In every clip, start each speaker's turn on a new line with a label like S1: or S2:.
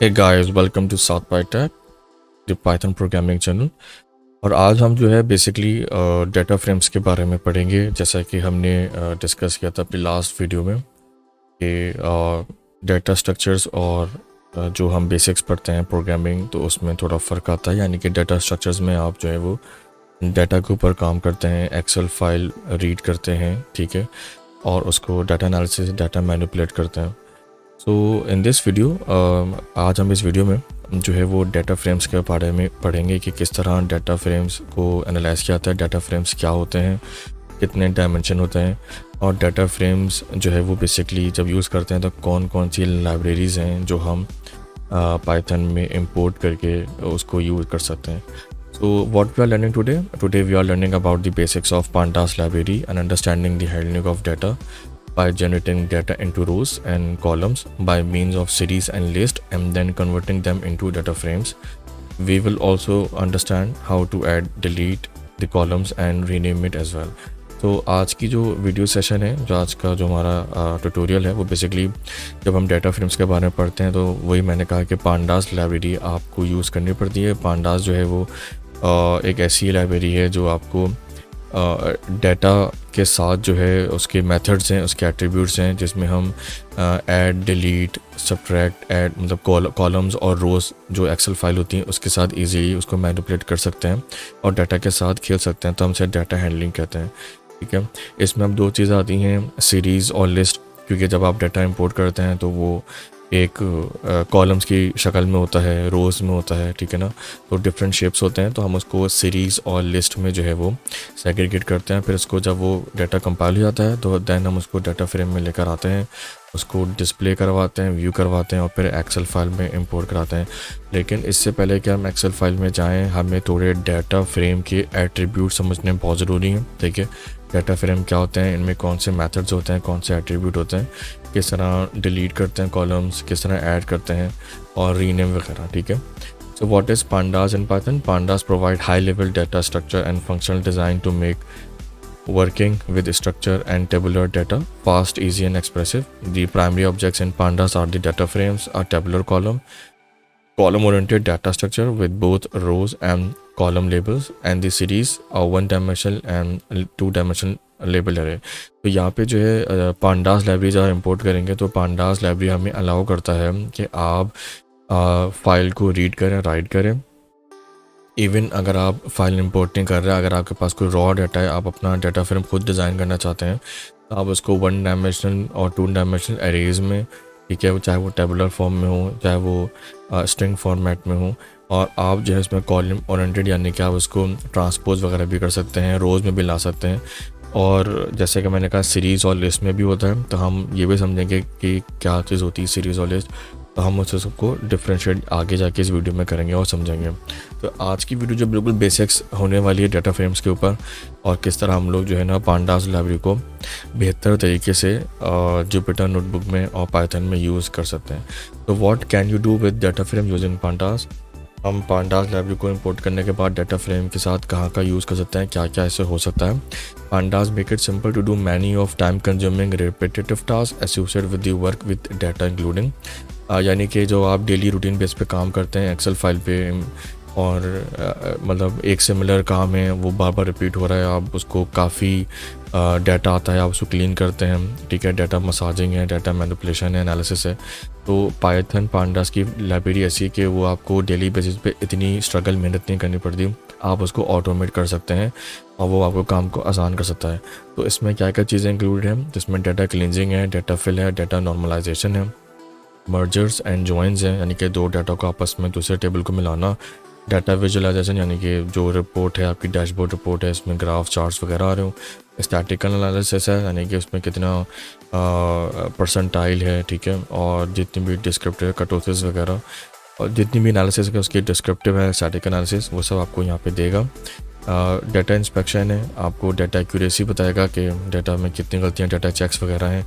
S1: Hey guys, welcome to south by tech, the Python programming channel. और आज हम जो है बेसिकली डेटा फ्रेम्स के बारे में पढ़ेंगे, जैसा कि हमने डिस्कस किया था अपनी लास्ट वीडियो में कि डेटा स्ट्रक्चर्स और जो हम बेसिक्स पढ़ते हैं प्रोग्रामिंग, तो उसमें थोड़ा फ़र्क आता है। यानी कि डेटा स्ट्रक्चर्स में आप जो है वो डेटा के ऊपर काम करते हैं, एक्सेल फाइल रीड करते हैं, ठीक है, और उसको डाटा एनालिसिस, डाटा मैनिपुलेट करते हैं। सो इन दिस वीडियो आज हम इस वीडियो में जो है वो डेटा फ्रेम्स के बारे में पढ़ेंगे कि किस तरह डेटा फ्रेम्स को एनालाइज किया जाता है, डेटा फ्रेम्स क्या होते हैं, कितने डायमेंशन होते हैं, और डेटा फ्रेम्स जो है वो बेसिकली जब यूज़ करते हैं तो कौन कौन सी लाइब्रेरीज़ हैं जो हम पाइथन में इंपोर्ट करके उसको यूज़ कर सकते हैं। So what we are learning today we are learning about the basics of pandas library and understanding the handling of data by generating data into rows and columns by means of series and list, and then converting them into data frames. We will also understand how to add, delete the columns and rename it as well. तो आज की जो video session है, जो आज का जो हमारा ट्यूटोरियल है, वो बेसिकली जब हम डाटा फ्रेम्स के बारे में पढ़ते हैं तो वही मैंने कहा कि pandas लाइब्रेरी आपको यूज़ करनी पड़ती है। pandas जो है वो एक ऐसी लाइब्रेरी है जो आपको डाटा के साथ जो है उसके मेथड्स हैं, उसके एट्रीब्यूट्स हैं, जिसमें हम ऐड, डिलीट, सब्ट्रैक्ट, ऐड मतलब कॉलम्स और रोज़ जो एक्सेल फाइल होती हैं उसके साथ इजीली उसको मैनिपुलेट कर सकते हैं और डाटा के साथ खेल सकते हैं। तो हम इसे डाटा हैंडलिंग कहते हैं, ठीक है। इसमें अब दो चीज़ें आती हैं, सीरीज़ और लिस्ट, क्योंकि जब आप डाटा इंपोर्ट करते हैं तो वो एक कॉलम्स की शक्ल में होता है, रोज़ में होता है, ठीक है ना। तो डिफरेंट शेप्स होते हैं, तो हम उसको सीरीज़ और लिस्ट में जो है वो सेग्रीगेट करते हैं। फिर उसको जब वो डाटा कंपाइल हो जाता है तो देन हम उसको डाटा फ्रेम में लेकर आते हैं, उसको डिस्प्ले करवाते हैं, व्यू करवाते हैं और फिर एक्सेल फाइल में इंपोर्ट कराते हैं। लेकिन इससे पहले कि हम एक्सेल फाइल में जाएं, हमें थोड़े डाटा फ्रेम के एट्रीब्यूट समझने बहुत ज़रूरी हैं, ठीक है। डाटा फ्रेम क्या होते हैं, इनमें कौन से मेथड्स होते हैं, कौन से एट्रीब्यूट होते हैं, किस तरह डिलीट करते हैं कॉलम्स, किस तरह ऐड करते हैं और रीनेम वगैरह, ठीक है। So what is pandas in Python? Pandas provide high-level data structure and functional design to make working with structure and tabular data fast, easy, and expressive. The primary objects in pandas are the data frames, a tabular column-oriented data structure with both rows and column labels, and the series, a one-dimensional and two-dimensional label array. तो यहाँ पे जो है pandas library जब import करेंगे तो pandas library हमें allow करता है कि आप फाइल को रीड करें, राइट करें। इवन अगर आप फाइल इंपोर्ट नहीं कर रहे हैं, अगर आपके पास कोई रॉ डाटा है, आप अपना डाटा फ्रेम खुद डिज़ाइन करना चाहते हैं, तो आप उसको वन डायमेंशनल और टू डायमेंशनल एरेज में, ठीक है, चाहे वो टेबुलर फॉर्म में हो, चाहे वो स्ट्रिंग फॉर्मेट में हो, और आप जो है इसमें कॉलम ओरिएंटेड यानी कि आप उसको ट्रांसपोज वगैरह भी कर सकते हैं, रोज़ में भी ला सकते हैं। और जैसे कि मैंने कहा सीरीज़ और लिस्ट में भी होता है, तो हम ये भी समझेंगे कि क्या चीज़ होती है सीरीज़ और लिस्ट। तो हम उसे सबको डिफ्रेंशिएट आगे जाके इस वीडियो में करेंगे और समझेंगे। तो आज की वीडियो जो बिल्कुल बेसिक्स होने वाली है डाटा फ्रेम्स के ऊपर, और किस तरह हम लोग जो है ना pandas लाइब्रेरी को बेहतर तरीके से जुपिटर नोटबुक में और पाइथन में यूज़ कर सकते हैं। तो what can you do with data frame using pandas? हम pandas लाइब्रेरी को इंपोर्ट करने के बाद डाटा फ्रेम के साथ कहाँ का यूज़ कर सकते हैं, क्या क्या ऐसे हो सकता है। pandas make it simple to do many of time consuming repetitive task associated with the work with data including, यानी कि जो आप डेली रूटीन बेस पे काम करते हैं एक्सेल फाइल पे, और मतलब एक सिमिलर काम है वो बार बार रिपीट हो रहा है, आप उसको काफ़ी डाटा आता है, आप उसको क्लीन करते हैं, ठीक है, डाटा मसाजिंग है, डाटा मैनिपुलेशन है, एनालिसिस है। तो पाइथन pandas की लाइब्रेरी ऐसी है कि वो आपको डेली बेसिस पे इतनी स्ट्रगल मेहनत नहीं करनी पड़ती, आप उसको ऑटोमेट कर सकते हैं और वो आपको काम को आसान कर सकता है। तो इसमें क्या क्या चीज़ें इंक्लूड हैं, जिसमें डाटा क्लींजिंग है, डाटा फिल है, डाटा नॉर्मलाइजेशन है, मर्जर्स एंड जॉइंस हैं, यानी कि दो डाटा को आपस में दूसरे टेबल को मिलाना, डाटा विजुअलाइजेशन यानी कि जो रिपोर्ट है आपकी डैशबोर्ड रिपोर्ट है, इसमें ग्राफ चार्ट्स वगैरह आ रहे हो, स्टैटिकल एनालिसिस है यानी कि उसमें कितना परसेंटाइल है, ठीक है, और जितनी भी डिस्क्रिप्टिव कटोसिस वगैरह और जितनी भी एनालिसिस है उसकी डिस्क्रिप्टिव है, स्टैटिक एनालिसिस, वो सब आपको यहाँ पे देगा। डाटा इंस्पेक्शन है, आपको डाटा एक्यूरेसी बताएगा कि डाटा में कितनी गलतियाँ, डाटा चेक्स वगैरह हैं।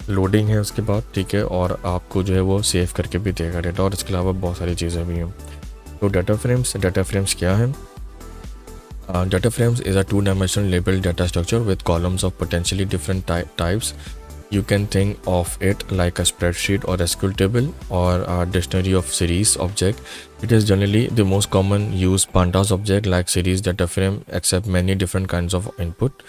S1: लोडिंग है उसके बाद, ठीक है, और आपको जो है वो सेव करके भी देगा डाटा, और इसके अलावा बहुत सारी चीज़ें भी हैं। तो डाटा फ्रेम्स क्या है? Data frames is a two-dimensional labeled data structure with columns of potentially different types You can think of it like a spreadsheet or SQL table or a dictionary of series object. It is generally the most common used pandas object like series data frame accept many different kinds of input.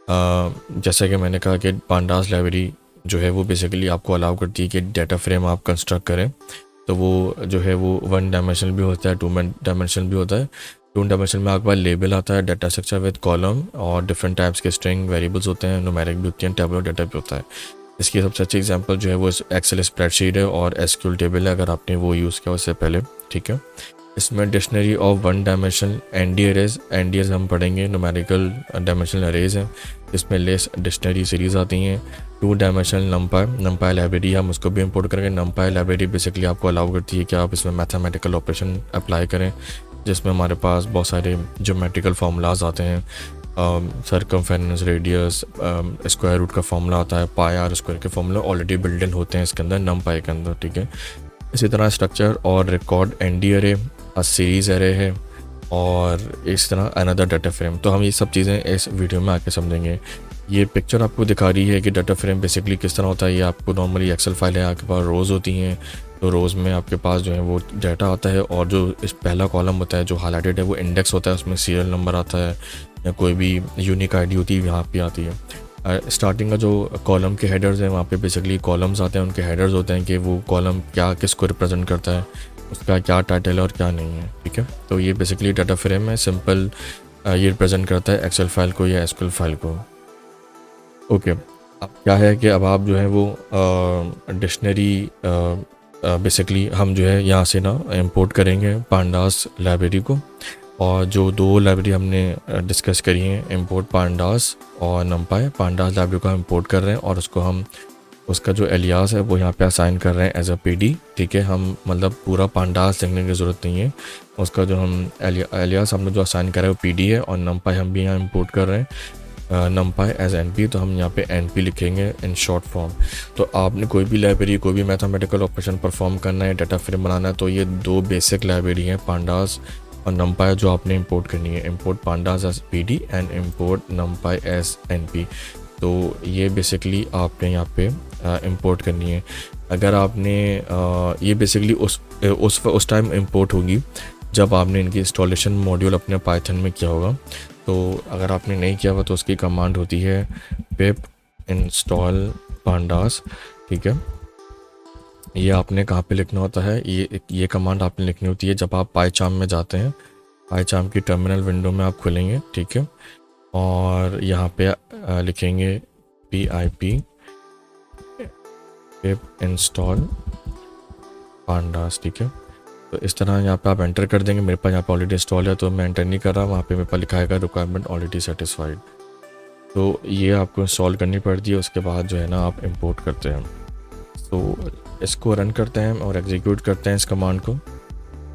S1: जैसा कि मैंने कहा कि pandas library जो है वो basically आपको allow करती है कि डाटा फ्रेम आप कंस्ट्रक्ट करें। तो वो जो है वो 1 डायमेंशनल भी होता है, 2 डायमेंशनल भी होता है। 2 डायमेंशन में आपके पास लेबल आता है, डाटा स्ट्रक्चर विद कॉलम और डिफरेंट टाइप्स के स्ट्रिंग वेरिएबल्स होते हैं, न्यूमेरिक भी होती हैं, टैबुलर डाटा भी होता है। इसकी सबसे अच्छी एग्जांपल जो है वो एक्सेल स्प्रेडशीट है और एसक्यूएल टेबल है, अगर आपने वो यूज़ किया उससे पहले, ठीक है। इसमें dictionary of 1 dimension ND arrays हम पढ़ेंगे, न्यूमेरिकल डायमेंशनल अरेज हैं। इसमें लेस डिक्शनरी सीरीज़ आती हैं। 2 डायमेंशनल नंपाई लाइब्रेरी हम उसको भी इंपोर्ट करेंगे। नंपाई लाइब्रेरी बेसिकली आपको अलाउ करती है कि आप इसमें मैथमेटिकल ऑपरेशन अप्लाई करें, जिसमें हमारे पास बहुत सारे ज्योमेट्रिकल फार्मूलाज आते हैं। सरकमफेरेंस, रेडियस, स्क्वायर रूट का फार्मूला आता है, पाई आर स्क्वायर के फार्मूला ऑलरेडी बिल्ड इन होते हैं इसके अंदर, नंपाई के अंदर, ठीक है। इसी तरह स्ट्रक्चर और रिकॉर्ड एनडी अरे, सीरीज़ अरे है, और इस तरह अनदर डाटा फ्रेम। तो हम ये सब चीज़ें इस वीडियो में आके समझेंगे। ये पिक्चर आपको दिखा रही है कि डाटा फ्रेम बेसिकली किस तरह होता है। ये आपको नॉर्मली एक्सेल फाइल है, आपके पास रोज़ होती हैं, तो रोज़ में आपके पास जो है वो डाटा आता है, और जो इस पहला कॉलम होता है जो हाईलाइटेड है वो इंडेक्स होता है, उसमें सीरियल नंबर आता है या कोई भी यूनिक आईडी होती है यहाँ पे आती है। स्टार्टिंग का जो कॉलम के हेडर्स हैं वहाँ पे बेसिकली कॉलम्स आते हैं, उनके हेडर्स होते हैं कि वो कॉलम क्या किसको रिप्रेजेंट करता है, उसका क्या टाइटल है और क्या नहीं है, ठीक है। तो ये बेसिकली डाटा फ्रेम है, सिंपल ये रिप्रेजेंट करता है एक्सेल फाइल को या एसक्यूएल फाइल को। ओके, अब क्या है कि अब आप जो है वो डिक्शनरी बेसिकली हम जो है यहाँ से ना इंपोर्ट करेंगे पांडास लाइब्रेरी को, और जो 2 लाइब्रेरी हमने डिस्कस करी हैं, इंपोर्ट पांडास और नंपाई, पांडास लाइब्रेरी को हम इंपोर्ट कर रहे हैं और उसको हम उसका जो एलियास है वो यहाँ पे असाइन कर रहे हैं एज अ पीडी, ठीक है। हम मतलब पूरा पांडास लिखने की ज़रूरत नहीं है, उसका जो हम एलियास हम लोग जो असाइन कर रहे हैं वो पीडी है, और नंपाई हम भी यहाँ इंपोर्ट कर रहे हैं नंपाई एज एनपी, तो हम यहाँ पे एनपी लिखेंगे इन शॉर्ट फॉर्म। तो आपने कोई भी लाइब्रेरी, कोई भी मैथमेटिकल ऑपरेशन परफॉर्म करना है, डाटा फ्रेम बनाना है, तो ये 2 बेसिक लाइब्रेरी हैं, पांडास और नंपाई, जो आपने इंपोर्ट करनी है। Import pandas as PD and import NumPy as NP. तो ये बेसिकली आपने यहाँ पे इंपोर्ट करनी है। अगर आपने ये बेसिकली उस टाइम इंपोर्ट होगी जब आपने इनकी इंस्टॉलेशन मॉड्यूल अपने पाइथन में किया होगा। तो अगर आपने नहीं किया हुआ तो उसकी कमांड होती है पिप इंस्टॉल पांडास, ठीक है। ये आपने कहाँ पे लिखना होता है, ये कमांड आपने लिखनी होती है जब आप पाइचार्म में जाते हैं। पाइचार्म की टर्मिनल विंडो में आप खुलेंगे, ठीक है, और यहाँ पे लिखेंगे pip पिप इंस्टॉल पांडास, ठीक है। तो इस तरह यहाँ पे आप एंटर कर देंगे। मेरे पास यहाँ पे ऑलरेडी इंस्टॉल है तो मैं एंटर नहीं कर रहा, वहाँ पे मेरे पास लिखा है रिक्वायरमेंट ऑलरेडी सेटिस्फाइड। तो ये आपको इंस्टॉल करनी पड़ती है, उसके बाद जो है ना आप इंपोर्ट करते हैं। तो इसको रन करते हैं और एग्जीक्यूट करते हैं इस कमांड को,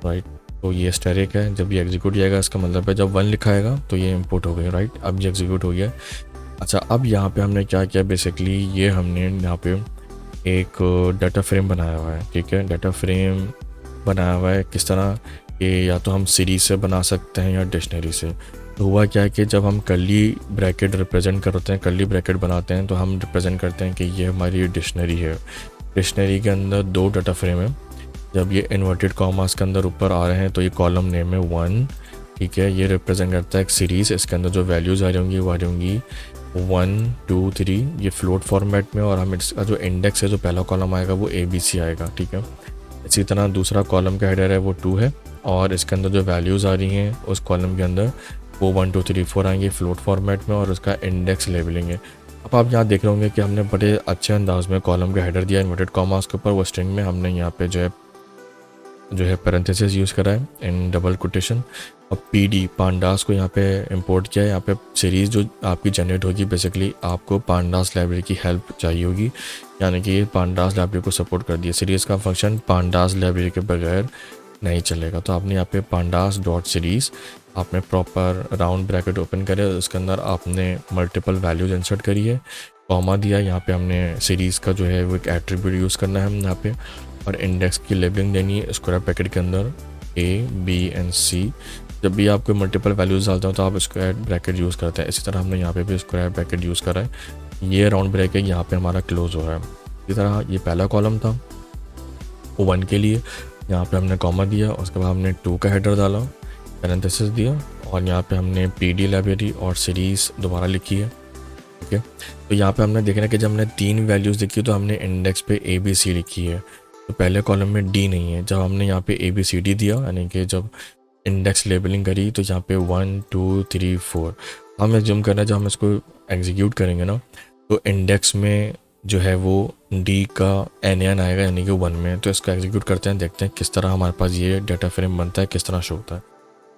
S1: राइट। तो ये स्टैटिक है, जब ये एग्जीक्यूट जाएगा इसका मतलब है जब 1 लिखाएगा तो ये इंपोर्ट हो गया, राइट। अब ये एग्जीक्यूट हो गया। अच्छा, अब यहाँ पे हमने क्या किया, बेसिकली ये हमने यहाँ पे एक डाटा फ्रेम बनाया हुआ है, ठीक है। डाटा फ्रेम बनाया हुआ है किस तरह, कि या तो हम सीरीज से बना सकते हैं या डिक्शनरी से। तो हुआ क्या है कि जब हम कर्ली ब्रैकेट रिप्रेजेंट करते हैं, कर्ली ब्रैकेट बनाते हैं, तो हम रिप्रेजेंट करते हैं कि ये हमारी डिक्शनरी है। डिक्शनरी के अंदर 2 डाटा फ्रेम है। जब ये इन्वर्टेड कॉमास के अंदर ऊपर आ रहे हैं तो ये कॉलम नेम है 1, ठीक है। ये रिप्रेजेंट करता है एक सीरीज़, इसके अंदर जो वैल्यूज़ आ रही होंगी वो आ रही होंगी 1 2 3, ये फ्लोट फॉर्मेट में, और हम इसका जो इंडेक्स है, जो पहला कॉलम आएगा वो ABC आएगा, ठीक है। इसी तरह दूसरा कॉलम का हेडर है वो 2 है, और इसके अंदर जो वैल्यूज़ आ रही हैं उस कॉलम के अंदर वो 1 2 3 4 आएंगे फ्लोट फॉर्मेट में, और उसका इंडेक्स लेबलिंग है। अब आप यहाँ देख रहे होंगे कि हमने बड़े अच्छे अंदाज में कॉलम का हेडर दिया इन्वर्टेड कॉमास के ऊपर, वो स्ट्रिंग में हमने यहाँ पे जो है पैरेंथेसिस यूज़ करा है इन डबल कोटेशन। अब पीडी पांडास को यहाँ पे इंपोर्ट किया है। यहाँ पे सीरीज़ जो आपकी जनरेट होगी, बेसिकली आपको पांडास लाइब्रेरी की हेल्प चाहिए होगी, यानी कि पांडास लाइब्रेरी को सपोर्ट कर दिया। सीरीज़ का फंक्शन पांडास लाइब्रेरी के बगैर नहीं चलेगा। तो आपने यहाँ पे पांडास डॉट सीरीज़ आपने प्रॉपर राउंड ब्रैकेट ओपन करे, उसके अंदर आपने मल्टीपल वैल्यूज इंसर्ट करी है, कॉमा दिया। यहाँ पे हमने सीरीज़ का जो है वो एक एट्रीब्यूट यूज़ करना है हम यहाँ पे, और इंडेक्स की लेबलिंग देनी है स्क्वायर ब्रैकेट के अंदर A B and C। जब भी आप कोई मल्टीपल वैल्यूज़ डालते हो तो आप स्क्वायर ब्रैकेट यूज़ करते हैं, इसी तरह हमने यहाँ पे भी स्क्वायर ब्रैकेट यूज़ करा है। ये राउंड ब्रेक है, यहाँ पे हमारा क्लोज हो रहा है। इसी तरह ये पहला कॉलम था 1 के लिए, यहाँ पे हमने कॉमा दिया, उसके बाद हमने 2 का हेडर डाला, पैरेंथेसिस दिया, और यहाँ पे हमने पीडी लाइब्रेरी और सीरीज़ दोबारा लिखी है। ओके, तो यहाँ पे हमने देखना कि जब हमने 3 वैल्यूज़ लिखी तो हमने इंडेक्स पे ABC लिखी है, तो पहले कॉलम में D नहीं है। जब हमने यहाँ पे ABCD दिया, यानी कि जब इंडेक्स लेबलिंग करी, तो यहाँ पे 1 2 3 4 हमें जूम करना है। जब हम इसको एग्जीक्यूट करेंगे ना, तो इंडेक्स में जो है वो D का NN आएगा, यानी कि 1 में। तो इसको एग्जीक्यूट करते हैं, देखते हैं किस तरह हमारे पास ये डाटा फ्रेम बनता है, किस तरह शो होता है।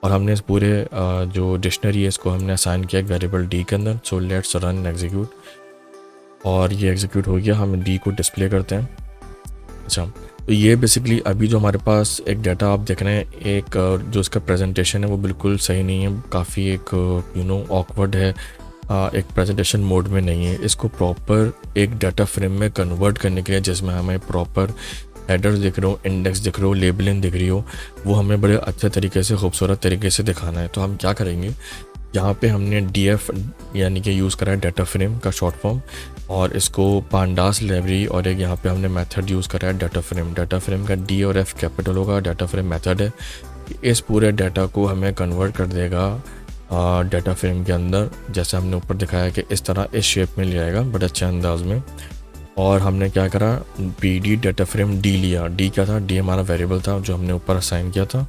S1: और हमने इस पूरे जो डिक्शनरी है इसको हमने असाइन किया एक वेरिएबल D के अंदर। सो लेट्स रन एग्जीक्यूट, और ये एग्जीक्यूट हो गया। हम D को डिस्प्ले करते हैं। अच्छा, तो ये बेसिकली अभी जो हमारे पास एक डाटा आप देख रहे हैं, एक जो इसका प्रेजेंटेशन है वो बिल्कुल सही नहीं है, काफ़ी एक ऑकवर्ड है, एक प्रेजेंटेशन मोड में नहीं है। इसको प्रॉपर एक डाटा फ्रेम में कन्वर्ट करने के लिए, जिसमें हमें प्रॉपर हेडर्स दिख रहे हो, इंडेक्स दिख रहे हो, लेबलिंग दिख रही हो, वो हमें बड़े अच्छे तरीके से, खूबसूरत तरीके से दिखाना है। तो हम क्या करेंगे, यहाँ पे हमने DF यानी कि यूज़ करा है डाटा फ्रेम का शॉर्ट फॉर्म, और इसको पांडास लाइब्रेरी, और एक यहाँ पे हमने मेथड यूज़ करा है डाटा फ्रेम। डाटा फ्रेम का D और F कैपिटल होगा, डाटा फ्रेम मेथड है। इस पूरे डाटा को हमें कन्वर्ट कर देगा डाटा फ्रेम के अंदर, जैसे हमने ऊपर दिखाया कि इस तरह इस शेप में ले आएगा बड़े अच्छे अंदाज में। और हमने क्या करा, BD डाटा फ्रेम D लिया। D क्या था, D हमारा वेरिएबल था जो हमने ऊपर असाइन किया था।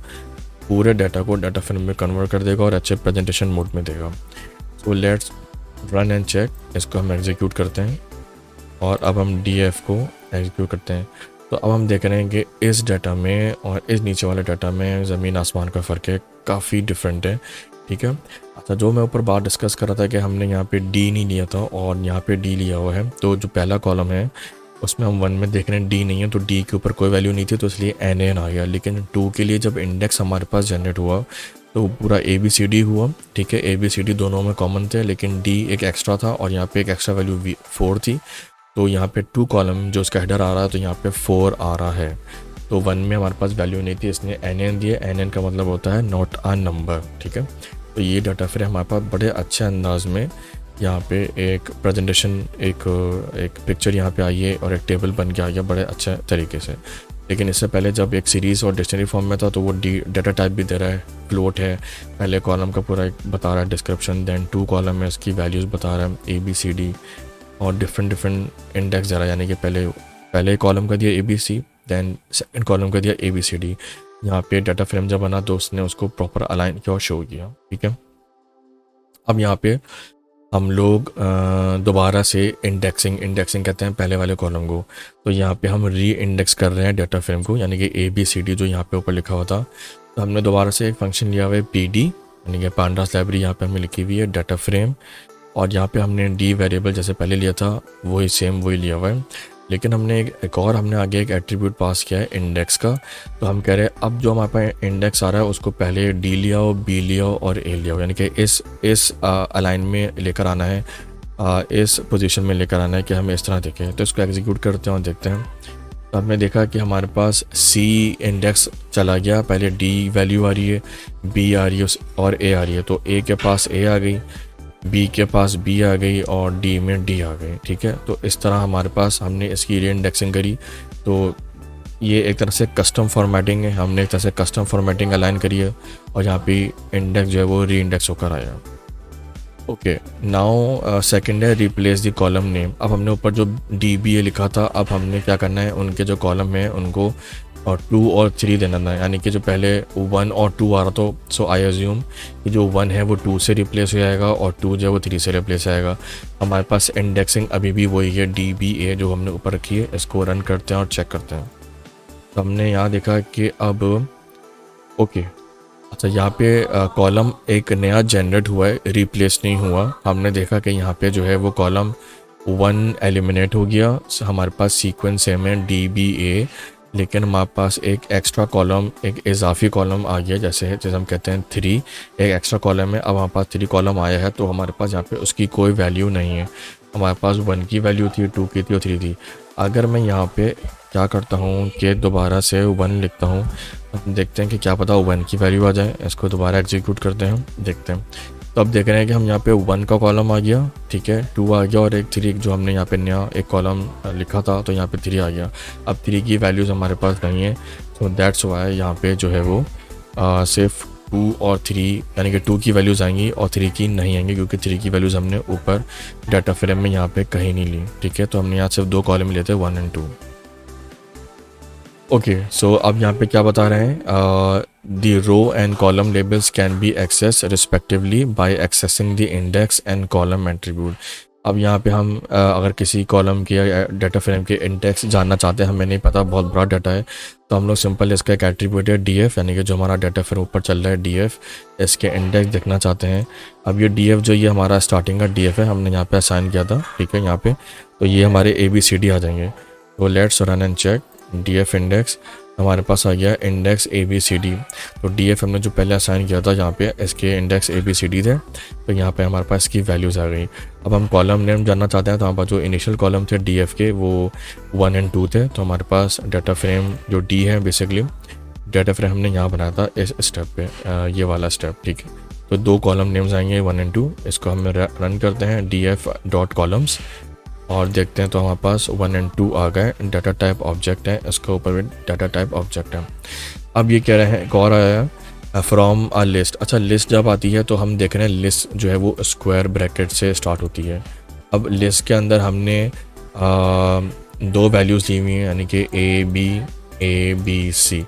S1: पूरे डाटा को डाटा फ्रेम में कन्वर्ट कर देगा और अच्छे प्रेजेंटेशन मोड में देगा। So let's run and check, इसको हम एग्जीक्यूट करते हैं, और अब हम DF को एग्जीक्यूट करते हैं। तो अब हम देख रहे हैं कि इस डाटा में और इस नीचे वाले डाटा में ज़मीन आसमान का फ़र्क है, काफ़ी डिफरेंट है। ठीक है, अच्छा, जो मैं ऊपर बात डिस्कस कर रहा था कि हमने यहाँ पे D नहीं लिया था और यहाँ पे D लिया हुआ है, तो जो पहला कॉलम है उसमें हम 1 में देख रहे हैं D नहीं है, तो D के ऊपर कोई वैल्यू नहीं थी, तो इसलिए NN आ गया। लेकिन 2 के लिए जब इंडेक्स हमारे पास जनरेट हुआ तो पूरा ABCD हुआ। ठीक है, ABCD दोनों में कॉमन थे, लेकिन D एक एक्स्ट्रा था और यहाँ पे एक एक्स्ट्रा वैल्यू 4 थी। तो यहाँ पे 2 कॉलम जो उसका हेडर आ रहा है, तो यहाँ पे 4 आ रहा है। तो 1 में हमारे पास वैल्यू नहीं थी, इसने NN दिए। NN का मतलब होता है नॉट अ नंबर। ठीक है, तो ये डाटा फिर हमारे पास बड़े अच्छे अंदाज में यहाँ पे एक प्रेजेंटेशन, एक पिक्चर यहाँ पे आई है और एक टेबल बन के आ गया बड़े अच्छे तरीके से। लेकिन इससे पहले जब एक सीरीज़ और डिक्शनरी फॉर्म में था, तो वो डाटा टाइप भी दे रहा है, फ्लोट है, पहले कॉलम का पूरा एक बता रहा है डिस्क्रिप्शन, दैन 2 कॉलम में इसकी वैल्यूज़ बता रहा है ABCD, और डिफरेंट इंडेक्स दे रहा है। यानी कि पहले कॉलम का दिया ABC, दैन सेकंड कॉलम का दिया ABCD। यहाँ पे डाटा फ्रेम जब बना तो उसने उसको प्रॉपर अलाइन किया और शो किया। ठीक है, अब यहाँ पे हम लोग दोबारा से इंडेक्सिंग कहते हैं पहले वाले कॉलम को। तो यहाँ पे हम री इंडेक्स कर रहे हैं डाटा फ्रेम को, यानी कि ABCD जो यहाँ पे ऊपर लिखा हुआ था। तो हमने दोबारा से एक फंक्शन लिया हुआ है PD, यानी कि पांडास लाइब्रेरी यहाँ पे हमें लिखी हुई है डाटा फ्रेम, और यहाँ पे हमने D वेरिएबल जैसे पहले लिया था वही सेम वही लिया हुआ है। लेकिन हमने हमने आगे एक एट्रीब्यूट पास किया है इंडेक्स का। तो हम कह रहे हैं अब जो हमारे पास इंडेक्स आ रहा है उसको पहले D लिया हो, B लिया हो और A लिया हो, यानी कि इस अलाइन में लेकर आना है, इस पोजीशन में लेकर आना है कि हमें इस तरह देखें। तो इसको एग्जीक्यूट करते हैं और देखते हैं। तो हमने देखा कि हमारे पास C इंडेक्स चला गया, पहले D वैल्यू आ रही है, B आ रही है और A आ रही है। तो A के पास A आ गई, B के पास B आ गई और D में D आ गई। ठीक है, तो इस तरह हमारे पास हमने इसकी री इंडेक्सिंग करी। तो ये एक तरह से कस्टम फॉर्मेटिंग है, हमने एक तरह से कस्टम फॉर्मेटिंग अलाइन करी है, और यहाँ पे इंडेक्स जो है वो री इंडेक्स होकर आया। ओके, नाउ सेकंड है रिप्लेस द कॉलम नेम। अब हमने ऊपर जो DBA लिखा था, अब हमने क्या करना है, उनके जो कॉलम है उनको और 2 और 3 देना था। यानी कि जो पहले 1 और 2 आ रहा था, सो आई अज्यूम कि जो 1 है वो 2 से रिप्लेस हो जाएगा और 2 जो है वो 3 से रिप्लेस आएगा। हमारे पास इंडेक्सिंग अभी भी वही है DBA जो हमने ऊपर रखी है। इसको रन करते हैं और चेक करते हैं। तो हमने यहाँ देखा कि अब ओके, अच्छा, यहाँ पे कॉलम एक नया जनरेट हुआ है, रिप्लेस नहीं हुआ। हमने देखा कि यहाँ पे जो है वो कॉलम 1 एलिमिनेट हो गया, हमारे पास सीक्वेंस सेम है DBA, लेकिन हमारे पास एक एक्स्ट्रा कॉलम, एक इजाफी कॉलम आ गया, जैसे हम कहते हैं 3, एक एक्स्ट्रा कॉलम है। अब हमारे पास 3 कॉलम आया है, तो हमारे पास यहाँ पे उसकी कोई वैल्यू नहीं है। हमारे पास 1 की वैल्यू थी, 2 की थी और 3 थी। अगर मैं यहाँ पे क्या करता हूँ कि दोबारा से 1 लिखता हूँ, देखते हैं कि क्या पता 1 की वैल्यू आ जाए। इसको दोबारा एग्जीक्यूट करते हैं, देखते हैं। तो अब देख रहे हैं कि हम यहाँ पे 1 का कॉलम आ गया, ठीक है, 2 आ गया और एक 3 जो हमने यहाँ पे नया एक कॉलम लिखा था तो यहाँ पे 3 आ गया। अब 3 की वैल्यूज़ हमारे पास नहीं है, सो दैट्स वाई यहाँ पे जो है वो सिर्फ 2 और 3 यानी कि 2 की वैल्यूज़ आएंगी और 3 की नहीं आएंगी, क्योंकि 3 की वैल्यूज़ हमने ऊपर डाटा फ्रेम में यहाँ पे कहीं नहीं ली, ठीक है। तो हमने यहाँ सिर्फ 2 कॉलम लिए थे 1 और 2। ओके, सो अब यहाँ पे क्या बता रहे हैं, the row and column labels can be access respectively by accessing the index and column attribute. अब यहाँ पे हम अगर किसी कॉलम की या डाटा फ्रेम के इंडेक्स जानना चाहते हैं, हमें नहीं पता, बहुत बड़ा डाटा है, तो हम लोग सिंपल इसका एक एट्रीब्यूट है DF, यानी कि जो हमारा डाटा फ्रेम ऊपर चल रहा है DF, इसके इंडेक्स देखना चाहते हैं। अब ये DF जो ये हमारा स्टार्टिंग का DF है, हमने यहाँ पे असाइन किया था, ठीक है, यहाँ पे तो ये हमारे ABCD आ जाएंगे। तो let's run and check DF index, हमारे पास आ गया इंडेक्स ABCD। तो DF हमने जो पहले असाइन किया था यहाँ पे इसके इंडेक्स ABCD थे, तो यहाँ पे हमारे पास इसकी वैल्यूज़ आ गई। अब हम कॉलम नेम जानना चाहते हैं, तो हमारे पास जो इनिशियल कॉलम थे DF के वो 1 और 2 थे, तो हमारे पास डाटा फ्रेम जो D है बेसिकली डाटा फ्रेम हमने यहाँ बनाया था इस स्टेप पे, ये वाला स्टेप, ठीक है। तो 2 कॉलम नेम्स आएंगे 1 और 2, इसको हम रन करते हैं DF डॉट कॉलम्स और देखते हैं तो हमारे पास 1 और 2 आ गए। डाटा टाइप ऑब्जेक्ट है, इसके ऊपर भी डाटा टाइप ऑब्जेक्ट है। अब ये कह रहे हैं एक और आया फ्रॉम अ लिस्ट। अच्छा, लिस्ट जब आती है तो हम देख रहे हैं लिस्ट जो है वो स्क्वायर ब्रैकेट से स्टार्ट होती है। अब लिस्ट के अंदर हमने 2 वैल्यूज़ ली हुई हैं, यानी कि A B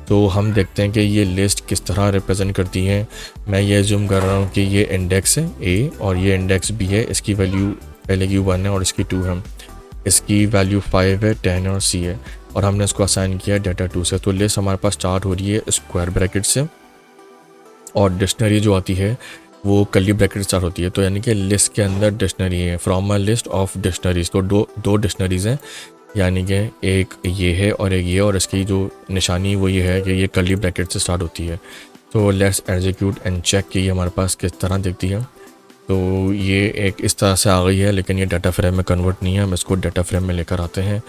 S1: तो हम देखते हैं कि ये लिस्ट किस तरह रिप्रेजेंट करती है। मैं ये जूम कर रहा हूँ कि ये इंडेक्स है A और ये इंडेक्स B है, इसकी वैल्यू पहले की 1 है और इसकी 2 है, इसकी वैल्यू 5 है, 10 और C है, और हमने इसको असाइन किया है डाटा 2 से। तो लिस्ट हमारे पास स्टार्ट हो रही है स्क्वायर ब्रैकेट से और डिक्शनरी जो आती है वो कर्ली ब्रैकेट स्टार्ट होती है। तो यानी कि लिस्ट के अंदर डिक्शनरी है, from a list of dictionaries. तो दो डिक्शनरीज हैं, यानी कि एक ये है और एक ये, और इसकी जो निशानी वो ये है कि ये कर्ली ब्रैकेट से स्टार्ट होती है। तो लेट्स एग्जीक्यूट एंड चेक कि ये हमारे पास किस तरह दिखती है। तो ये एक इस तरह से आ गई है, लेकिन ये डाटा फ्रेम में कन्वर्ट नहीं है। हम इसको डाटा फ्रेम में लेकर आते हैं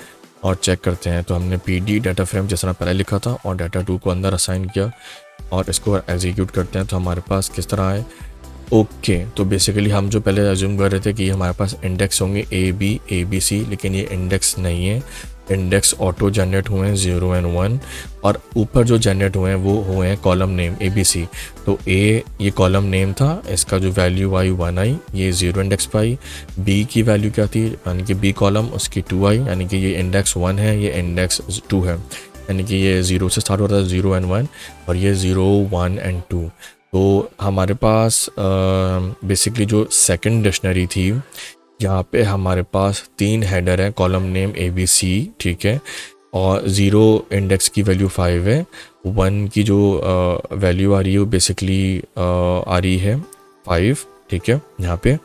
S1: और चेक करते हैं। तो हमने PD डाटा फ्रेम जिस तरह पहले लिखा था और डाटा 2 को अंदर असाइन किया और इसको एग्जीक्यूट करते हैं तो हमारे पास किस तरह है। ओके, तो बेसिकली हम जो पहले अज्यूम कर रहे थे कि हमारे पास इंडेक्स होंगे AB ABC, लेकिन ये इंडेक्स नहीं है। इंडेक्स ऑटो जनरेट हुए हैं 0 और 1, और ऊपर जो जनरेट हुए हैं वो हुए हैं कॉलम नेम ABC। तो A ये कॉलम नेम था, इसका जो वैल्यू आई 1 आई, ये 0 इंडेक्स पर आई। B की वैल्यू क्या थी, यानी कि B कॉलम, उसकी 2 आई, यानी कि ये इंडेक्स 1 है, ये इंडेक्स 2 है, यानी कि ये 0 से स्टार्ट होता है 0 और 1, और ये 0 1 और 2। तो हमारे पास बेसिकली जो सेकंड डिक्शनरी थी, यहाँ पे हमारे पास 3 हेडर है, कॉलम नेम ABC, ठीक है, और 0 इंडेक्स की वैल्यू 5 है, 1 की जो वैल्यू आ रही है वो बेसिकली आ रही है 5, ठीक है, यहाँ पे,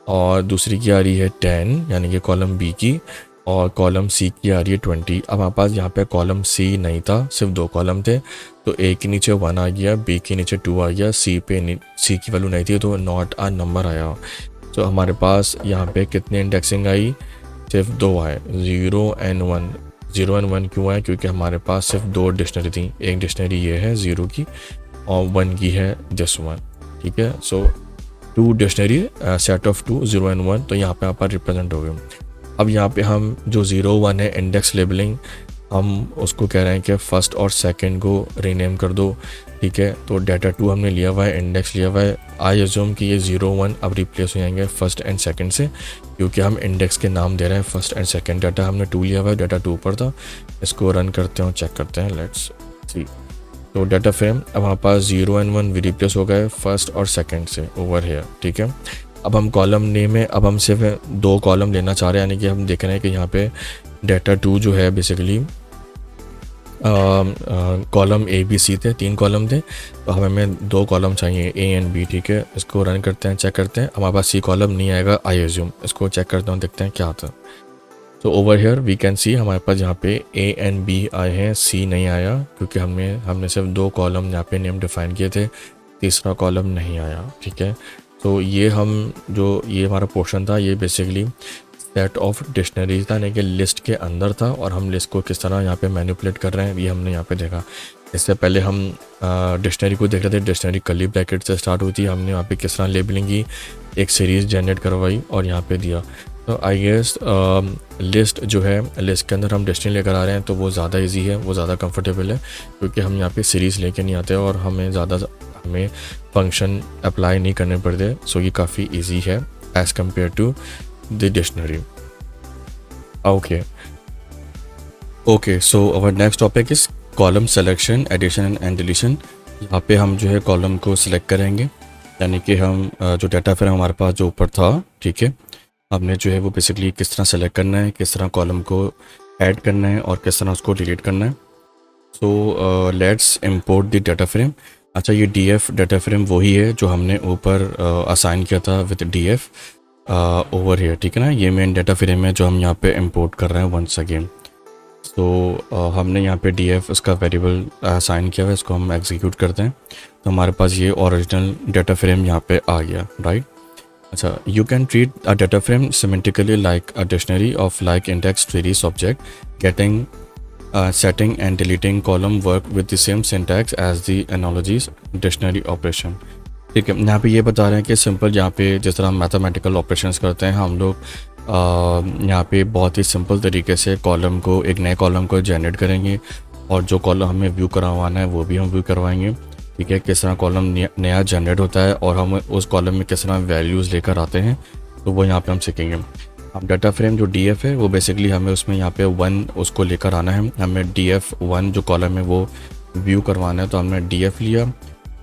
S1: और दूसरी की आ रही है 10, यानी कि कॉलम B की, और कॉलम C की आ रही है 20। अब हमारे पास यहाँ पे कॉलम C नहीं था, सिर्फ 2 कॉलम थे, तो A के नीचे 1 आ गया, B के नीचे 2 आ गया, C की वैल्यू नहीं थी तो नॉट अ नंबर आया। तो हमारे पास यहाँ पे कितने इंडेक्सिंग आई, सिर्फ 2 आए, 0 और 1। 0 और 1 क्यों आए, क्योंकि हमारे पास सिर्फ 2 डिक्शनरी थी, एक डिक्शनरी ये है 0 की और 1 की है दिस 1, ठीक है। सो 2 डिक्शनरी, सेट ऑफ 2, 0 और 1, तो यहाँ पर रिप्रेजेंट हो गए। अब यहाँ पे हम जो 0 1 है इंडेक्स लेबलिंग, हम उसको कह रहे हैं कि फर्स्ट और सेकंड को रीनेम कर दो, ठीक है। तो डाटा 2 हमने लिया हुआ है, इंडेक्स लिया हुआ है, आई अज्यूम कि ये 0 1 अब रिप्लेस हो जाएंगे फर्स्ट एंड सेकंड से, क्योंकि हम इंडेक्स के नाम दे रहे हैं फर्स्ट एंड सेकंड। डाटा हमने 2 लिया हुआ है, डाटा 2 पर था, इसको रन करते हैं और चेक करते हैं, लेट्स सी। तो डाटा फ्रेम अब हमारे पास 0 और 1 भी रिप्लेस हो गए फर्स्ट और सेकंड से ओवर हेयर, ठीक है। अब हम कॉलम नेम में अब हम सिर्फ 2 कॉलम लेना चाह रहे हैं, यानी कि हम देख रहे हैं कि यहाँ पे डाटा 2 जो है बेसिकली कॉलम ABC थे, 3 कॉलम थे, तो हमें 2 कॉलम चाहिए A और B, ठीक है। इसको रन करते हैं, चेक करते हैं, हमारे पास C कॉलम नहीं आएगा आई अज्यूम, इसको चेक करते हैं, देखते हैं क्या आता है। तो over here we can see हमारे पास यहाँ पे A और B आए हैं, C नहीं आया, क्योंकि हमने सिर्फ 2 कॉलम यहाँ पे नेम डिफाइन किए थे, तीसरा कॉलम नहीं आया, ठीक है। तो ये हमारा पोर्शन था, ये बेसिकली सेट ऑफ डिक्शनरीज था, यानी कि लिस्ट के अंदर था, और हम लिस्ट को किस तरह यहाँ पे मैनिपुलेट कर रहे हैं ये हमने यहाँ पे देखा। इससे पहले हम डिक्शनरी को देख रहे थे, डिक्शनरी कर्ली ब्रैकेट से स्टार्ट हुई थी, हमने यहाँ पे किस तरह लेबलिंग की, एक सीरीज़ जनरेट करवाई और यहाँ पे दिया। तो आई गेस लिस्ट जो है, लिस्ट के अंदर हम डिक्शनरी लेकर आ रहे हैं तो वो ज़्यादा इजी है, वो ज़्यादा कंफर्टेबल है, क्योंकि हम यहाँ पे सीरीज़ लेके नहीं आते और हमें फंक्शन अप्लाई नहीं करने पड़ते। सो ये काफ़ी इजी है as compare to the dictionary. Okay, so our next topic is column selection, addition and deletion. यहाँ पे हम जो है कॉलम को सिलेक्ट करेंगे, यानी कि हम जो डाटा फ्रेम हमारे पास जो ऊपर था, ठीक है, हमने जो है वो बेसिकली किस तरह सेलेक्ट करना है, किस तरह कॉलम को ऐड करना है और किस तरह उसको डिलीट करना है। So let's import the data frame. अच्छा, ये डीएफ डाटा फ्रेम वही है जो हमने ऊपर असाइन किया था विद डीएफ ओवर हियर, ठीक है ना। ये मेन डाटा फ्रेम है जो हम यहाँ पे इंपोर्ट कर रहे हैं वंस अगेन। सो हमने यहाँ पे डीएफ उसका वेरिएबल असाइन किया हुआ है, इसको हम एग्जीक्यूट करते हैं तो हमारे पास ये ओरिजिनल डाटा फ्रेम यहाँ पे आ गया, राइट। अच्छा, you can treat a data frame semantically like a dictionary of like index trees object, getting setting and deleting column work with the same syntax as the analogies dictionary operation। ठीक है, यहाँ पे ये बता रहे हैं कि सिंपल यहाँ पे जिस तरह मैथमेटिकल ऑपरेशंस करते हैं हम लोग, यहाँ पे बहुत ही सिंपल तरीके से कॉलम को, एक नए कॉलम को जनरेट करेंगे और जो कॉलम हमें व्यू करवाना है वो भी हम व्यू करवाएंगे। ठीक है, किस तरह कॉलम नया जनरेट होता है और हम उस कॉलम में किस तरह वैल्यूज़ लेकर आते हैं, तो वो यहाँ पे हम सीखेंगे। अब डाटा फ्रेम जो डीएफ है वो बेसिकली हमें उसमें यहाँ पे 1 उसको लेकर आना है, हमें DF1 जो कॉलम है वो व्यू करवाना है, तो हमने DF लिया,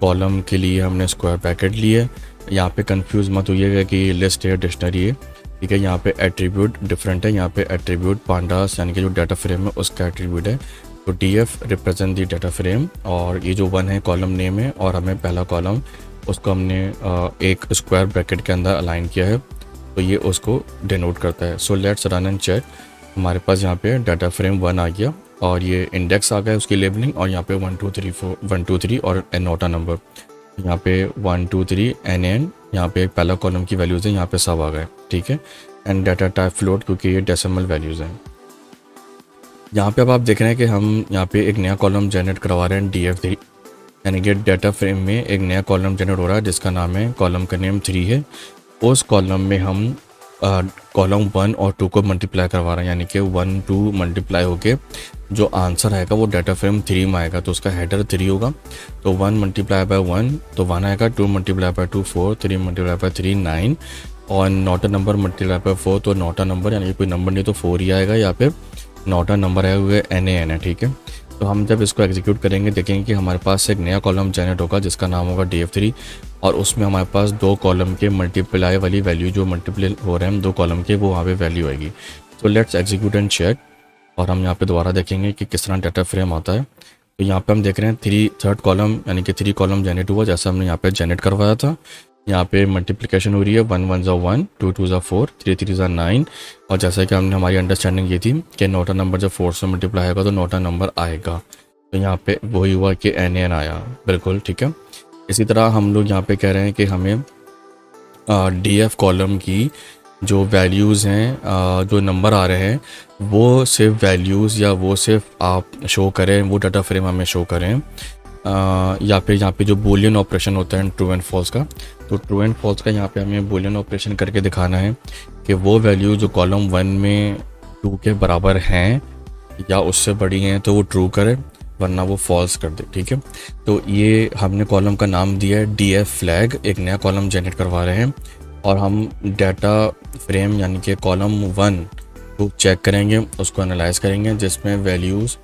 S1: कॉलम के लिए हमने स्क्वायर ब्रैकेट लिए। यहाँ पे कंफ्यूज मत होइएगा कि लिस्ट है डिक्शनरी है, ठीक है, यहाँ पे एट्रीब्यूट डिफरेंट है, यहाँ पे एट्रीब्यूट पांडास यानी कि जो डाटा फ्रेम है उसका एट्रीब्यूट है। तो DF represent the data frame और ये जो 1 है कॉलम नेम है, और हमें पहला कॉलम उसको हमने एक स्क्वायर ब्रैकेट के अंदर अलाइन किया है, तो ये उसको डिनोट करता है। So let's run and check. हमारे पास यहाँ पे डाटा फ्रेम 1 आ गया और ये इंडेक्स आ गया उसकी लेबलिंग, और यहाँ पे 1 2 3 4 1 2 3 और नोट अ नंबर, यहाँ पे 1 2 3 NN, यहाँ पे पहला कॉलम की वैल्यूज़ है, यहाँ पे सब आ गए, ठीक है। एंड डाटा टाइप फ्लोट, क्योंकि ये डेसिमल वैल्यूज़ हैं। यहाँ पे अब आप देख रहे हैं कि हम यहाँ पे एक नया कॉलम जनरेट करवा रहे हैं DF3, यानी कि डाटा फ्रेम में एक नया कॉलम जनरेट हो रहा है जिसका नाम है, कॉलम का नेम 3 है। उस कॉलम में हम कॉलम 1 और 2 को मल्टीप्लाई करवा रहे हैं, यानी कि 1 2 मल्टीप्लाई होके जो आंसर आएगा वो डाटा फ्रेम 3 में आएगा, तो उसका हेडर 3 होगा। तो 1 मल्टीप्लाई बाय 1 तो 1 आएगा, 2 मल्टीप्लाई बाय 2 4, 3 मल्टीप्लाई बाय 3 9, और not a number multiply by 4 तो नॉट अ नंबर, यानी कि कोई नंबर नहीं तो 4 ही आएगा, यहाँ पे नॉट अ नंबर आया हुआ है NAN है, ठीक है। तो हम जब इसको एग्जीक्यूट करेंगे देखेंगे कि हमारे पास एक नया कॉलम जनरेट होगा जिसका नाम होगा DF3, और उसमें हमारे पास 2 कॉलम के मल्टीप्लाई वाली वैल्यू जो मल्टीप्लाई हो रहे हैं 2 कॉलम के, वो वहाँ पे वैल्यू आएगी। तो लेट्स एग्जीक्यूट एंड चेक, और हम यहाँ पे दोबारा देखेंगे कि किस तरह डाटा फ्रेम आता है। तो यहाँ पे हम देख रहे हैं थर्ड कॉलम यानी कि 3 कॉलम जनरेट हुआ जैसा हमने यहाँ पे जनरेट करवाया था। यहाँ पे मल्टीप्लिकेशन हो रही है, 1 1 ज़ा 1, 2 2 ज़ा 4, 3 3 ज़ा 9, और जैसा कि हमने हमारी अंडरस्टैंडिंग ये थी कि नोटा नंबर जब 4 से मल्टीप्लाई होगा तो नोटा नंबर आएगा, तो यहाँ पे वही हुआ कि NAN आया, बिल्कुल ठीक है। इसी तरह हम लोग यहाँ पे कह रहे हैं कि हमें DF कॉलम की जो वैल्यूज़ हैं, जो नंबर आ रहे हैं वो सिर्फ वैल्यूज़ या वो सिर्फ आप शो करें, वो डाटा फ्रेम हमें शो करें, या फिर यहाँ पे जो बूलियन ऑपरेशन होता है ट्रू एंड फॉल्स का, तो ट्रू एंड फॉल्स का यहाँ पे हमें बूलियन ऑपरेशन करके दिखाना है कि वो वैल्यू जो कॉलम 1 में 2 के बराबर हैं या उससे बड़ी हैं तो वो ट्रू करे, वरना वो फॉल्स कर दे, ठीक है। तो ये हमने कॉलम का नाम दिया है DF फ्लैग, एक नया कॉलम जनरेट करवा रहे हैं, और हम डाटा फ्रेम यानी कि कॉलम 1 को चेक करेंगे, उसको एनालाइज करेंगे, जिसमें वैल्यूज़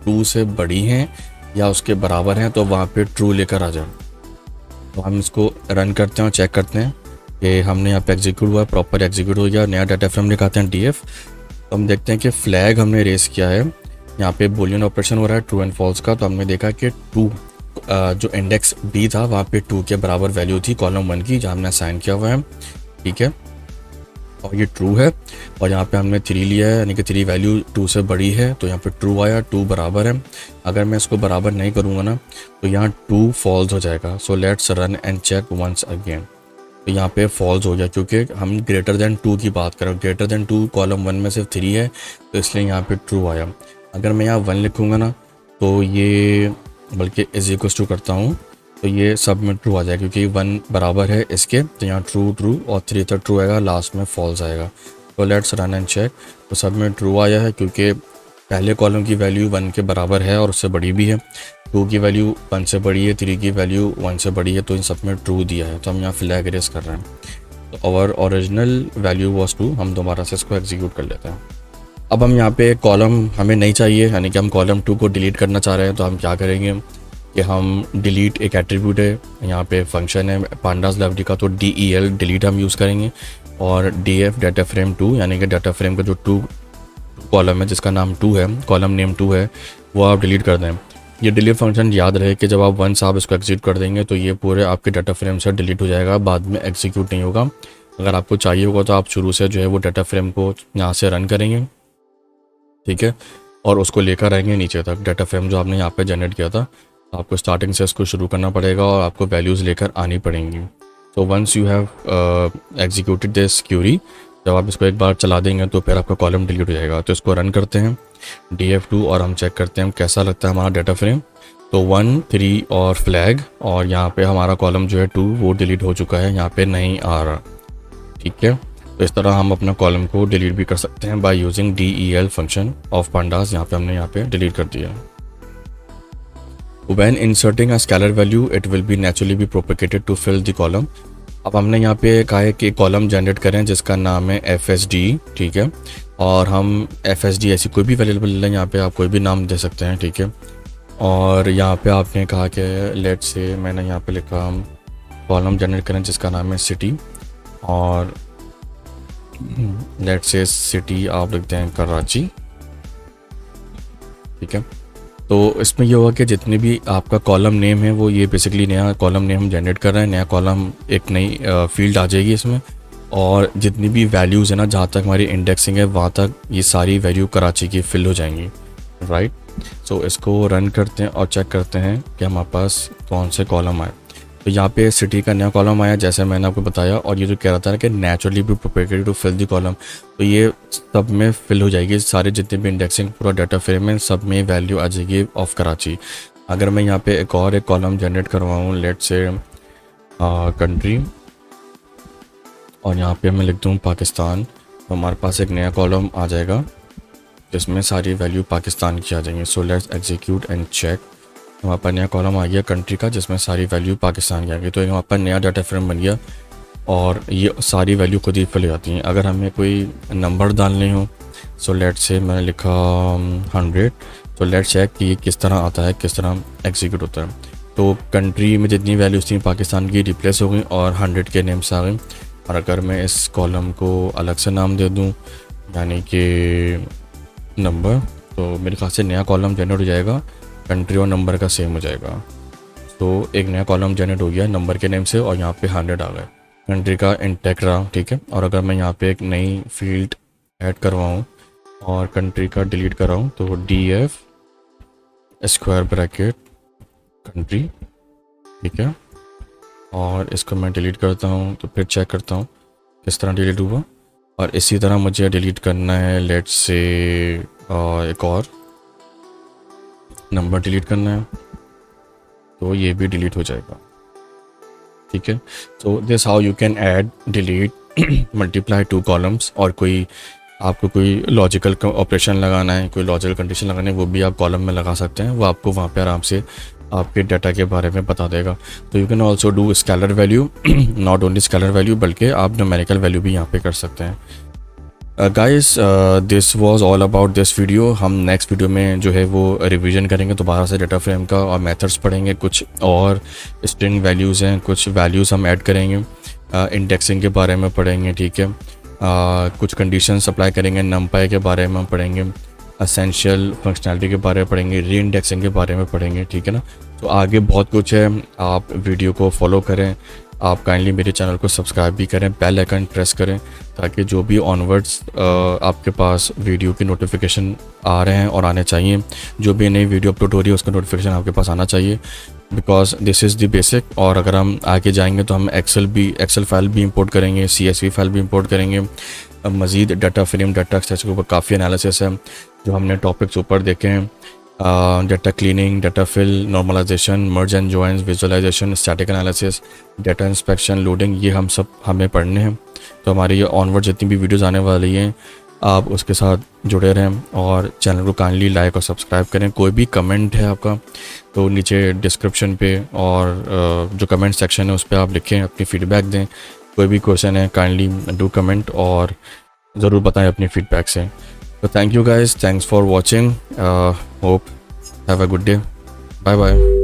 S1: 2 से बड़ी हैं या उसके बराबर हैं तो वहाँ पे ट्रू लेकर आ जाए। तो हम इसको रन करते हैं और चेक करते हैं कि हमने यहाँ पे एग्जीक्यूट हुआ, प्रॉपर एग्जीक्यूट हो गया, नया डाटा फ्रेम लिखाते हैं DF। तो हम देखते हैं कि फ्लैग हमने रेस किया है, यहाँ पे बूलियन ऑपरेशन हो रहा है ट्रू एंड फॉल्स का, तो हमने देखा कि 2 जो इंडेक्स B था वहाँ पे 2 के बराबर वैल्यू थी कॉलम 1 की, जहाँ हमने असाइन किया हुआ है, ठीक है, और ये ट्रू है। और यहाँ पे हमने 3 लिया है, यानी कि 3 वैल्यू 2 से बड़ी है, तो यहाँ पे ट्रू आया, 2 बराबर है। अगर मैं इसको बराबर नहीं करूँगा ना तो यहाँ 2 फॉल्स हो जाएगा। So let's run and check once again. तो यहाँ पे फॉल्स हो गया क्योंकि हम ग्रेटर देन 2 की बात कर रहे हैं। ग्रेटर देन 2 कॉलम 1 में सिर्फ 3 है, तो इसलिए यहाँ पे ट्रू आया। अगर मैं यहाँ 1 लिखूँगा ना तो ये, बल्कि इज इक्वल्स टू करता हूँ तो ये सब में ट्रू आ जाएगा क्योंकि 1 बराबर है इसके, तो यहाँ ट्रू ट्रू और 3 तक ट्रू आएगा, लास्ट में फॉल्स आएगा। तो लेट्स रन एंड चेक। तो सब में ट्रू आया है क्योंकि पहले कॉलम की वैल्यू 1 के बराबर है और उससे बड़ी भी है, 2 की वैल्यू 1 से बड़ी है, 3 की वैल्यू 1 से बड़ी है, तो इन सब में ट्रू दिया है। तो हम यहाँ फ्लैग रेस कर रहे हैं। तो आवर ओरिजिनल वैल्यू वॉज 2। हम दोबारा से इसको एग्जीक्यूट कर लेते हैं। अब हम यहाँ पे कॉलम हमें नहीं चाहिए, यानी कि हम कॉलम 2 को डिलीट करना चाह रहे हैं। तो हम क्या करेंगे कि हम डिलीट, एक एट्रीब्यूट है यहाँ पे, फंक्शन है पांडास लाइब्रेरी का, तो DEL डिलीट हम यूज़ करेंगे, और DF डाटा फ्रेम 2, यानी कि डाटा फ्रेम का जो 2 कॉलम है जिसका नाम 2 है, कॉलम नेम 2 है, वो आप डिलीट कर दें। ये डिलीट फंक्शन याद रहे कि जब आप वंस आप इसको एग्जीक्यूट कर देंगे तो ये पूरे आपके डाटा फ्रेम से डिलीट हो जाएगा, बाद में एग्जीक्यूट नहीं होगा। अगर आपको चाहिए होगा तो आप शुरू से जो है वो डाटा फ्रेम को यहाँ से रन करेंगे, ठीक है, और उसको लेकर आएंगे नीचे तक। डाटा फ्रेम जो आपने यहाँ पे जनरेट किया था, आपको स्टार्टिंग से इसको शुरू करना पड़ेगा और आपको वैल्यूज़ लेकर आनी पड़ेंगी। तो once you have executed this query, जब आप इसको एक बार चला देंगे तो फिर आपका कॉलम डिलीट हो जाएगा। तो इसको रन करते हैं DF2 और हम चेक करते हैं कैसा लगता है हमारा डाटा फ्रेम। तो 1, 3 और फ्लैग, और यहाँ पे हमारा कॉलम जो है 2 वो डिलीट हो चुका है, यहाँ पे नहीं आ रहा, ठीक है। तो इस तरह हम अपना कॉलम को डिलीट भी कर सकते हैं by using DEL function of pandas. यहाँ पे हमने यहाँ पे डिलीट कर दिया। When inserting a scalar value, it will be naturally be propagated to fill the column. अब हमने यहाँ पे कहा है कि कॉलम जनरेट करें जिसका नाम है FSD, ठीक है, और हम FSD ऐसी कोई भी अवेलेबल है, यहाँ पे आप कोई भी नाम दे सकते हैं, ठीक है। और यहाँ पे आपने कहा कि लेट से, मैंने यहाँ पे लिखा हम कॉलम जनरेट करें जिसका नाम है सिटी, और लेट से सिटी आप लिखते हैं कराची, ठीक है। तो इसमें ये होगा कि जितने भी आपका कॉलम नेम है वो, ये बेसिकली नया कॉलम नेम हम जनरेट कर रहे हैं, नया कॉलम, एक नई फील्ड आ जाएगी इसमें, और जितनी भी वैल्यूज़ है ना, जहाँ तक हमारी इंडेक्सिंग है वहाँ तक ये सारी वैल्यू कराची की फिल हो जाएंगी, राइट। सो इसको रन करते हैं और चेक करते हैं कि हमारे पास कौन से कॉलम आए। तो यहाँ पे सिटी का नया कॉलम आया जैसे मैंने आपको बताया, और ये जो कह रहा था कि नेचुरली भी propagated to fill the column, तो ये सब में फिल हो जाएगी, सारे जितने भी इंडेक्सिंग पूरा डाटा फ्रेम है सब में वैल्यू आ जाएगी ऑफ कराची। अगर मैं यहाँ पे एक कॉलम जनरेट करवाऊँ, लेट से कंट्री, और यहाँ पे मैं लिख दूँ पाकिस्तान, तो हमारे पास एक नया कॉलम आ जाएगा जिसमें सारी वैल्यू पाकिस्तान की आ जाएंगी। So let's execute and check. हमारे पास नया कॉलम आ गया कंट्री का जिसमें सारी वैल्यू पाकिस्तान की आ गई। तो हमारे पास नया डाटा फ्रेम बन गया और ये सारी वैल्यू खुद ही फिल हो जाती हैं। अगर हमें कोई नंबर डालने हो, सो लेट्स से मैंने लिखा 100, तो लेट्स चेक कि ये किस तरह आता है, किस तरह एग्जीक्यूट होता है। तो कंट्री में जितनी वैल्यूज थी पाकिस्तान की रिप्लेस हो गई और 100 के नेम्स आ गए। और अगर मैं इस कॉलम को अलग से नाम दे दूँ, यानी कि नंबर, तो मेरे ख्याल से नया कॉलम जनरेट हो जाएगा, कंट्री और नंबर का सेम हो जाएगा। तो एक नया कॉलम जनरेट हो गया नंबर के नेम से और यहाँ पे 100 आ गए, कंट्री का इंटेक्ट रहा, ठीक है। और अगर मैं यहाँ पे एक नई फील्ड ऐड करवाऊँ और कंट्री का डिलीट कराऊँ, तो DF स्क्वायर ब्रैकेट कंट्री, ठीक है, और इसको मैं डिलीट करता हूँ। तो फिर चेक करता हूँ किस तरह डिलीट हुआ। और इसी तरह मुझे डिलीट करना है, लेट्स से एक और नंबर डिलीट करना है, तो ये भी डिलीट हो जाएगा, ठीक है। So this how you can add, delete, multiply 2 columns. और कोई आपको कोई लॉजिकल ऑपरेशन लगाना है, कोई लॉजिकल कंडीशन लगाना है, वो भी आप कॉलम में लगा सकते हैं, वो आपको वहाँ पे आराम से आपके डाटा के बारे में बता देगा। तो you can also do scalar value, not only scalar value बल्कि आप न्यूमेरिकल वैल्यू भी यहाँ पे कर सकते हैं। Guys, this was all about this video. हम नेक्स्ट वीडियो में जो है वो रिवीजन करेंगे दोबारा से डाटा फ्रेम का, और मेथड्स पढ़ेंगे, कुछ और स्ट्रिंग वैल्यूज़ हैं, कुछ वैल्यूज़ हम ऐड करेंगे, इंडेक्सिंग के बारे में पढ़ेंगे, ठीक है, कुछ कंडीशंस अप्लाई करेंगे, नमपाई के बारे में हम पढ़ेंगे, एसेंशियल फंक्शनैलिटी के बारे में पढ़ेंगे, री इंडेक्सिंग के बारे में पढ़ेंगे, ठीक है ना। तो आगे बहुत कुछ है, आप वीडियो को फॉलो करें, आप काइंडली मेरे चैनल को सब्सक्राइब भी करें, बेल आइकन प्रेस करें, ताकि जो भी ऑनवर्ड्स आपके पास वीडियो की नोटिफिकेशन आ रहे हैं और आने चाहिए, जो भी नई वीडियो अपलोड हो रही है उसका नोटिफिकेशन आपके पास आना चाहिए, because this is the basic. और अगर हम आगे जाएंगे तो हम एक्सेल फाइल भी इंपोर्ट करेंगे, CSV फाइल भी इंपोर्ट करेंगे। मज़ीद डाटा फ्रेम, डाटा एक्सेस के ऊपर काफ़ी एनालिसिस है जो हमने टॉपिक्स ऊपर देखे हैं। Data cleaning, data fill, normalisation, merge and joins, visualisation, static analysis, data inspection, loading, ये हम सब हमें पढ़ने हैं। तो हमारी ये ऑनवर्ड जितनी भी वीडियोज़ आने वाली हैं आप उसके साथ जुड़े रहें और चैनल को काइंडली लाइक और सब्सक्राइब करें। कोई भी कमेंट है आपका तो नीचे डिस्क्रिप्शन पे और जो कमेंट सेक्शन है उस पर आप लिखें, अपनी फ़ीडबैक दें। कोई भी क्वेश्चन है काइंडली डू कमेंट और ज़रूर बताएं अपनी फ़ीडबैक से। तो thank you guys, thanks for watching, hope have a good day, bye bye.